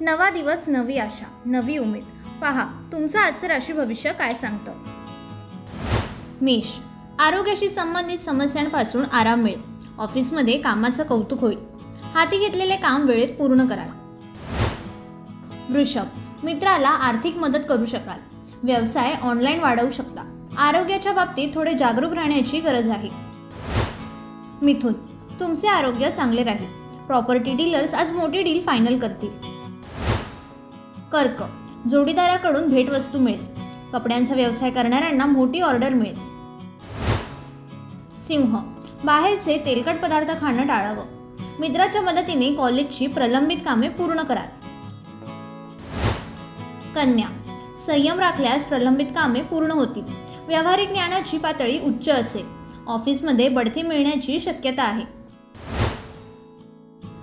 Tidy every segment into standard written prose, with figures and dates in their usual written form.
नवा दिवस, नवी आशा, नवी उमेद. पहा तुमचं आजचं राशी भविष्य काय सांगतं. मेष, आरोग्याशी संबंधित समस्यांपासून आराम मिळेल. ऑफिसमध्ये कामाचं कौतुक होईल. हाती घेतलेले काम वेळेत पूर्ण कराल. वृषभ, मित्राला आर्थिक मदत करू शकाल. व्यवसाय ऑनलाईन वाढवू शकता. आरोग्याच्या बाबतीत थोडे जागरूक राहण्याची गरज आहे. मिथुन, तुमचे आरोग्य चांगले राहील. प्रॉपर्टी डीलर्स आज मोठी डील फायनल करतील. कर्क, जोडीदाराकडून भेटवस्तू मिळेल. कपड्यांचा व्यवसाय करणाऱ्यांना मोठी ऑर्डर मिळेल. सिंह, बाहेरचे तेलकट पदार्थ खाणं टाळावं. मित्राच्या मदतीने कॉलेजची प्रलंबित कामे पूर्ण कराल. कन्या, संयम राखल्यास प्रलंबित कामे पूर्ण होतील. व्यावहारिक ज्ञानाची पातळी उच्च असेल. ऑफिसमध्ये बढती मिळण्याची शक्यता आहे.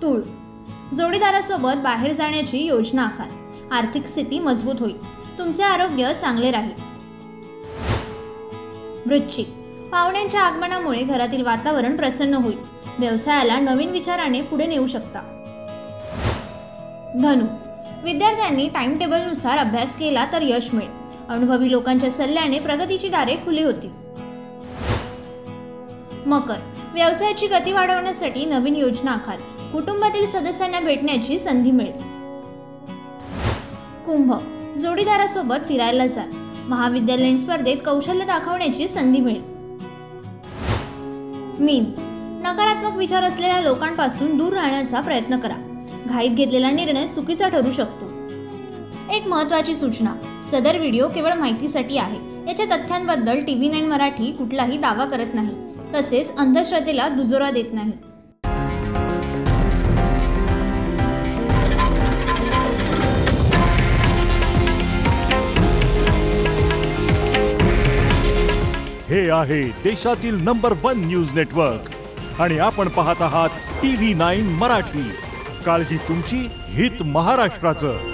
तूळ, जोडीदारासोबत बाहेर जाण्याची योजना आखाल. आर्थिक स्थिती मजबूत होईल. तुमचे आरोग्य चांगले राहील. वृश्चिक, पाहुण्यांच्या आगमनामुळे घरातील वातावरण प्रसन्न होईल. व्यवसायाला नवीन विचाराने पुढे नेऊ शकता. धनु, विद्यार्थ्यांनी टाइम टेबलनुसार अभ्यास केला तर यश मिळेल. अनुभवी लोकांच्या सल्ल्याने प्रगतीची दारे खुली होतील. मकर, व्यवसायाची गती वाढवण्यासाठी नवीन योजना आखाल. कुटुंबातील सदस्यांना भेटण्याची संधी मिळेल. कुंभ, जोडीदारासोबत फिरायला जा. महाविद्यालयीन स्पर्धेत कौशल्य दाखवण्याची संधी मिळेल. मीन, नकारात्मक विचार असलेल्या लोकांपासून दूर राहण्याचा प्रयत्न करा. घाईत घेतलेला निर्णय चुकीचा ठरू शकतो. एक महत्त्वाची सूचना, सदर व्हिडिओ केवळ माहितीसाठी आहे. याच्या तथ्यांबद्दल TV9 मराठी कुठलाही दावा करत नाही, तसेच अंधश्रद्धेला दुजोरा देत नाही. हे आहे देशातील नंबर 1 न्यूज नेटवर्क आणि आपण पाहत आहात TV9 मराठी. काळजी तुमची, हित महाराष्ट्राचं.